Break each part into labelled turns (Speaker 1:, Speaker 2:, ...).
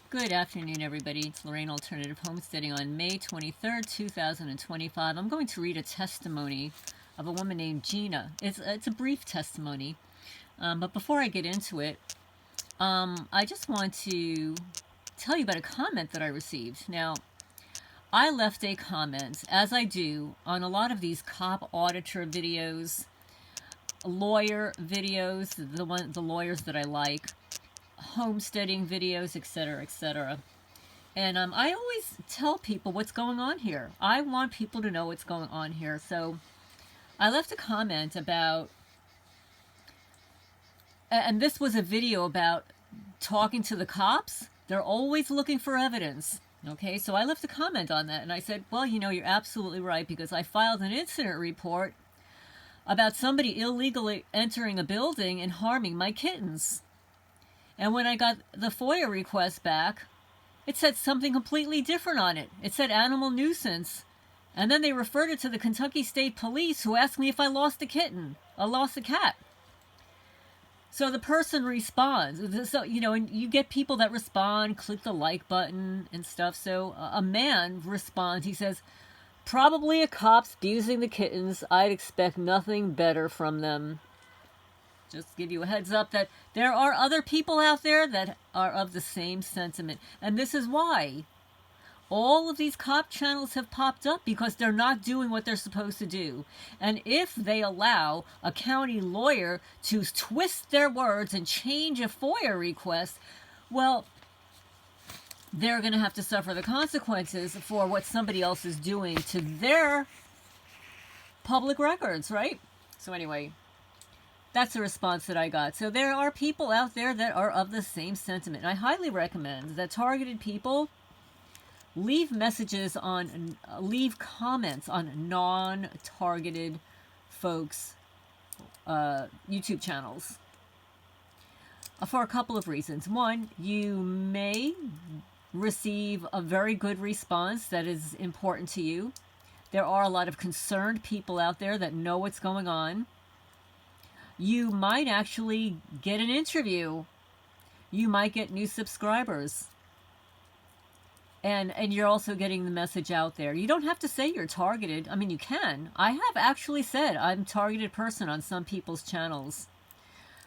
Speaker 1: Good afternoon, everybody. It's Lorraine Alternative Homesteading on May 23rd, 2025. I'm going to read a testimony of a woman named Gena. It's a brief testimony, but before I get into it, I just want to tell you about a comment that I received. Now, I left a comment, as I do, on a lot of these cop auditor videos, lawyer videos, the lawyers that I like, homesteading videos, etc., etc. And I always tell people what's going on here. I want people to know what's going on here. So I left a comment about, and this was a video about talking to the cops. They're always looking for evidence. Okay, so I left a comment on that, and I said, well, you know, you're absolutely right, because I filed an incident report about somebody illegally entering a building and harming my kittens. And when I got the FOIA request back, it said something completely different on it. It said animal nuisance. And then they referred it to the Kentucky State Police, who asked me if I lost a kitten. I lost a cat. So the person responds. So, you know, and you get people that respond, click the like button and stuff. So a man responds. He says, probably a cop's abusing the kittens. I'd expect nothing better from them. Just give you a heads up that there are other people out there that are of the same sentiment. And this is why all of these cop channels have popped up, because they're not doing what they're supposed to do. And if they allow a county lawyer to twist their words and change a FOIA request, well, they're going to have to suffer the consequences for what somebody else is doing to their public records, right? So anyway, that's the response that I got. So there are people out there that are of the same sentiment. And I highly recommend that targeted people leave comments on non-targeted folks' YouTube channels for a couple of reasons. One, you may receive a very good response that is important to you. There are a lot of concerned people out there that know what's going on. You might actually get an interview. You might get new subscribers. And you're also getting the message out there. You don't have to say you're targeted. I mean, you can. I have actually said I'm a targeted person on some people's channels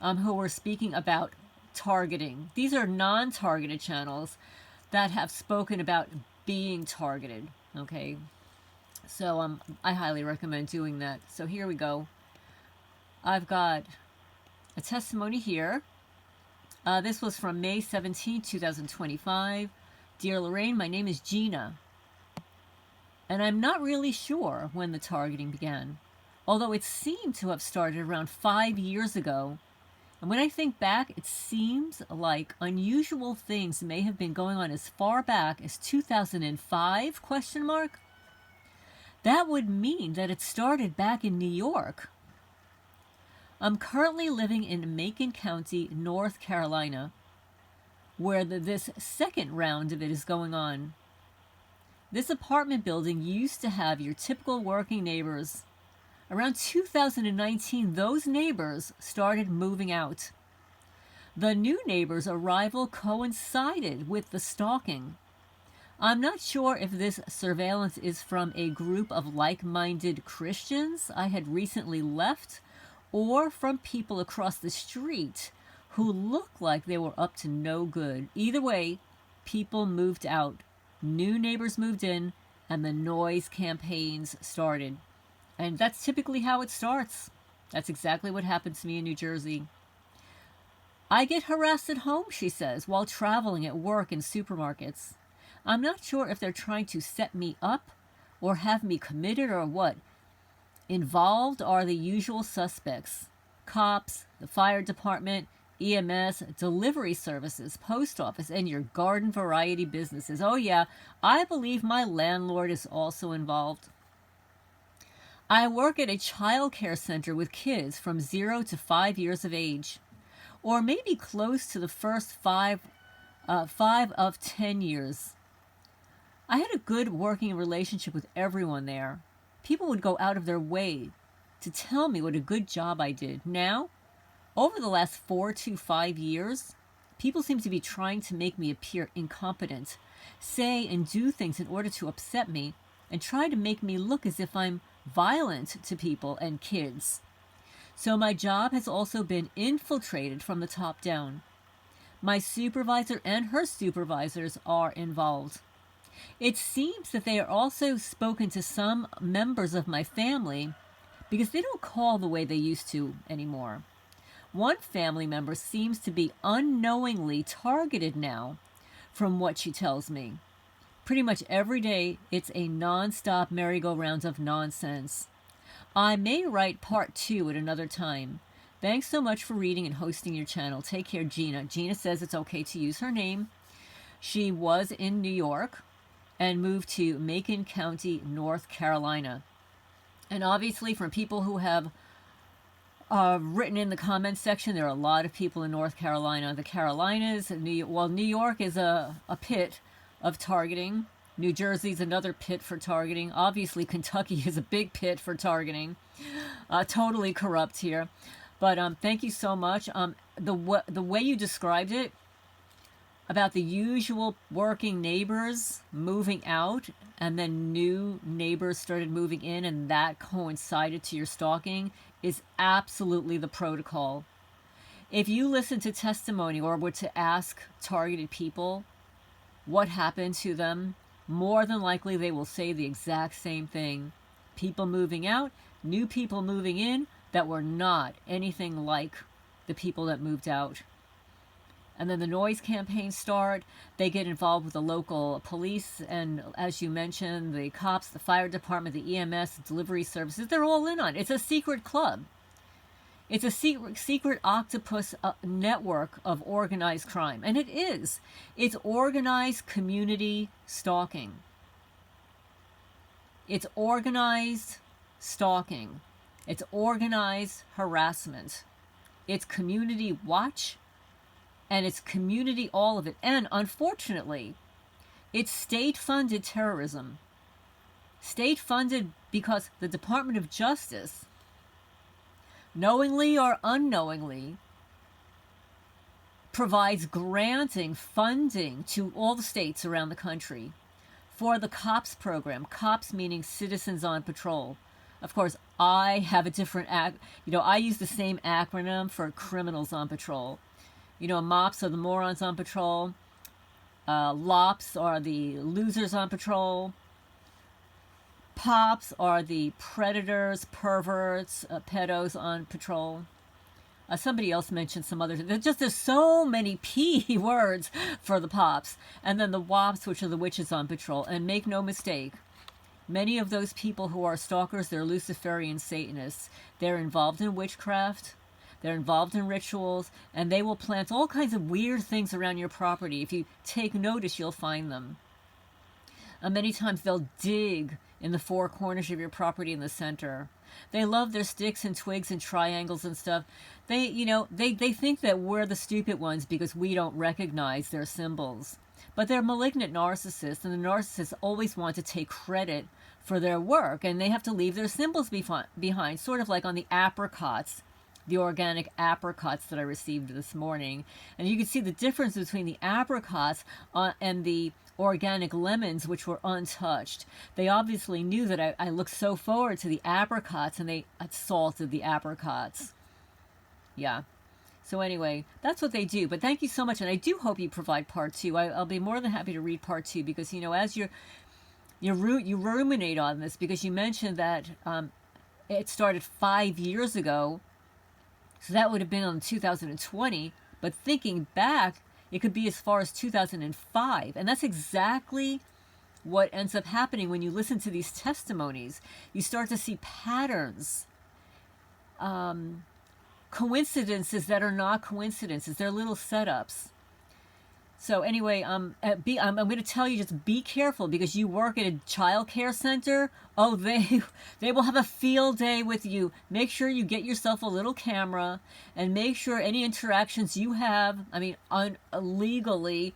Speaker 1: who are speaking about targeting. These are non-targeted channels that have spoken about being targeted. Okay? So I highly recommend doing that. So here we go. I've got a testimony here. This was from May 17, 2025. Dear Lorraine, my name is Gena, and I'm not really sure when the targeting began, although it seemed to have started around 5 years ago. And when I think back, it seems like unusual things may have been going on as far back as 2005, ? That would mean that it started back in New York. I'm currently living in Macon County, North Carolina, where this second round of it is going on. This apartment building used to have your typical working neighbors. Around 2019, those neighbors started moving out. The new neighbors' arrival coincided with the stalking. I'm not sure if this surveillance is from a group of like-minded Christians I had recently left, or from people across the street who looked like they were up to no good. Either way, people moved out. New neighbors moved in, and the noise campaigns started. And that's typically how it starts. That's exactly what happened to me in New Jersey. I get harassed at home, she says, while traveling at work and supermarkets. I'm not sure if they're trying to set me up or have me committed or what. Involved are the usual suspects: cops, the fire department, EMS, delivery services, post office, and your garden variety businesses. Oh yeah, I believe my landlord is also involved. I work at a child care center with kids from 0 to 5 years of age, or maybe close to the first 5 of 10 years. I had a good working relationship with everyone there. People would go out of their way to tell me what a good job I did. Now, over the last 4 to 5 years, People seem to be trying to make me appear incompetent, say and do things in order to upset me, and try to make me look as if I'm violent to people and kids. So my job has also been infiltrated from the top down. My supervisor and her supervisors are involved. It seems that they are also spoken to some members of my family because they don't call the way they used to anymore. One family member seems to be unknowingly targeted now, from what she tells me. Pretty much every day, it's a non-stop merry-go-round of nonsense. I may write part 2 at another time. Thanks so much for reading and hosting your channel. Take care, Gena. Gena says it's okay to use her name. She was in New York and moved to Macon County, North Carolina. And obviously, from people who have written in the comments section, there are a lot of people in North Carolina. The Carolinas, New York is a pit of targeting. New Jersey's another pit for targeting. Obviously, Kentucky is a big pit for targeting. Totally corrupt here. But thank you so much. The way you described it, about the usual working neighbors moving out and then new neighbors started moving in and that coincided to your stalking, is absolutely the protocol. If you listen to testimony or were to ask targeted people what happened to them, more than likely they will say the exact same thing. People moving out, new people moving in that were not anything like the people that moved out. And then the noise campaigns start. They get involved with the local police and, as you mentioned, the cops, the fire department, the EMS, the delivery services. They're all in on it. It's a secret club. It's a secret octopus network of organized crime. And it is. It's organized community stalking. It's organized stalking. It's organized harassment. It's community watch. And it's community, all of it. And unfortunately, it's state-funded terrorism. State-funded because the Department of Justice, knowingly or unknowingly, provides granting funding to all the states around the country for the COPS program. COPS meaning Citizens on Patrol. Of course, I have a different I use the same acronym for Criminals on Patrol. MOPS are the morons on patrol. LOPS are the losers on patrol. POPs are the predators, perverts, pedos on patrol. Somebody else mentioned some others. There's so many P words for the POPs. And then the WOPs, which are the witches on patrol. And make no mistake, many of those people who are stalkers, they're Luciferian Satanists. They're involved in witchcraft. They're involved in rituals, and they will plant all kinds of weird things around your property. If you take notice, you'll find them. Many times they'll dig in the four corners of your property in the center. They love their sticks and twigs and triangles and stuff. They think that we're the stupid ones because we don't recognize their symbols. But they're malignant narcissists, and the narcissists always want to take credit for their work, and they have to leave their symbols behind, sort of like on the apricots. The organic apricots that I received this morning. And you can see the difference between the apricots and the organic lemons, which were untouched. They obviously knew that I looked so forward to the apricots, and they salted the apricots. Yeah. So anyway, that's what they do. But thank you so much, and I do hope you provide part 2. I'll be more than happy to read part 2 because, as you ruminate on this, because you mentioned that it started 5 years ago. So that would have been on 2020, but thinking back, it could be as far as 2005. And that's exactly what ends up happening when you listen to these testimonies. You start to see patterns, coincidences that are not coincidences. They're little setups. So anyway, I'm going to tell you, just be careful because you work at a child care center. Oh, they will have a field day with you. Make sure you get yourself a little camera and make sure any interactions you have, legally,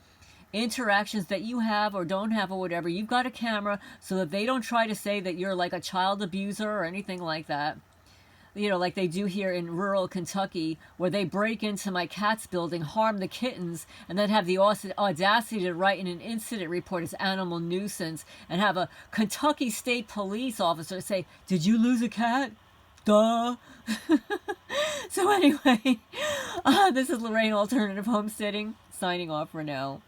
Speaker 1: interactions that you have or don't have or whatever, you've got a camera so that they don't try to say that you're like a child abuser or anything like that. you know, like they do here in rural Kentucky, where they break into my cat's building, harm the kittens, and then have the audacity to write in an incident report as animal nuisance, and have a Kentucky State Police officer say, "Did you lose a cat?" Duh. So anyway, this is Lorraine Alternative Homesteading, signing off for now.